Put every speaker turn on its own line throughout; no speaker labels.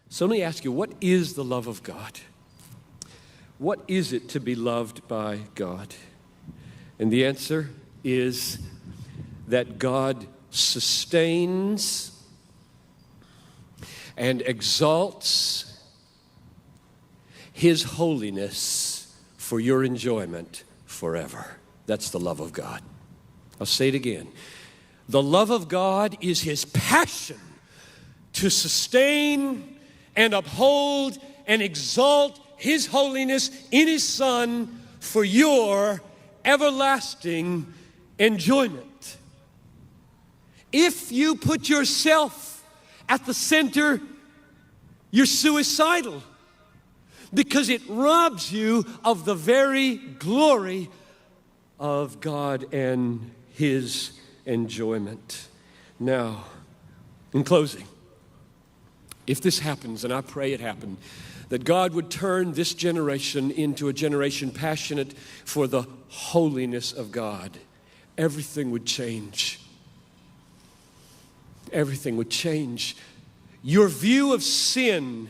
So let me ask you, what is the love of God? What is it to be loved by God? And the answer is that God sustains and exalts His holiness for your enjoyment forever. That's the love of God. I'll say it again. The love of God is His passion to sustain and uphold and exalt His holiness in His Son for your everlasting enjoyment. If you put yourself at the center, you're suicidal, because it robs you of the very glory of God and His enjoyment. Now, in closing, if this happens, and I pray it happen, that God would turn this generation into a generation passionate for the holiness of God, everything would change. Everything would change. Your view of sin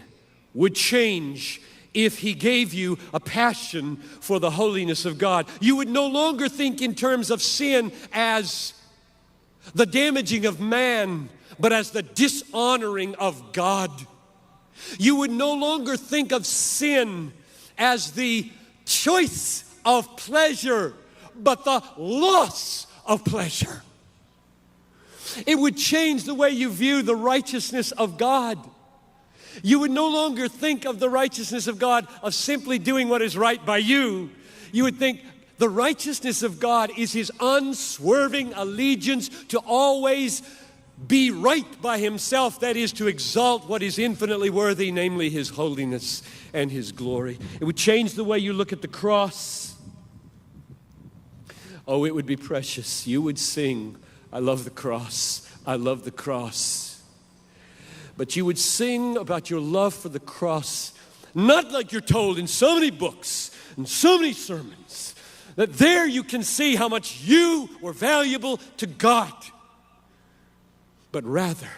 would change if He gave you a passion for the holiness of God. You would no longer think in terms of sin as the damaging of man, but as the dishonoring of God. You would no longer think of sin as the choice of pleasure, but the loss of pleasure. It would change the way you view the righteousness of God. You would no longer think of the righteousness of God of simply doing what is right by you. You would think the righteousness of God is His unswerving allegiance to always be right by Himself, that is, to exalt what is infinitely worthy, namely His holiness and His glory. It would change the way you look at the cross. Oh, it would be precious. You would sing, I love the cross, I love the cross. But you would sing about your love for the cross, not like you're told in so many books and so many sermons, that there you can see how much you were valuable to God. But rather,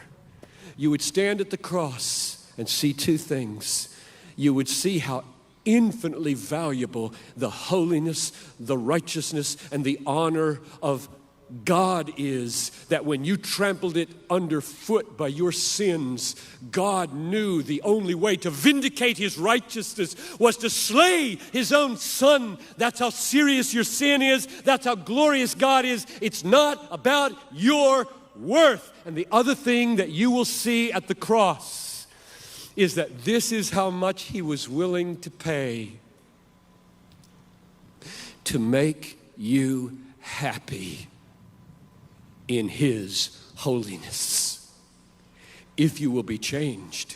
you would stand at the cross and see two things. You would see how infinitely valuable the holiness, the righteousness, and the honor of God is, that when you trampled it underfoot by your sins, God knew the only way to vindicate His righteousness was to slay His own Son. That's how serious your sin is. That's how glorious God is. It's not about your worth. And the other thing that you will see at the cross is that this is how much He was willing to pay to make you happy in His holiness. If you will be changed,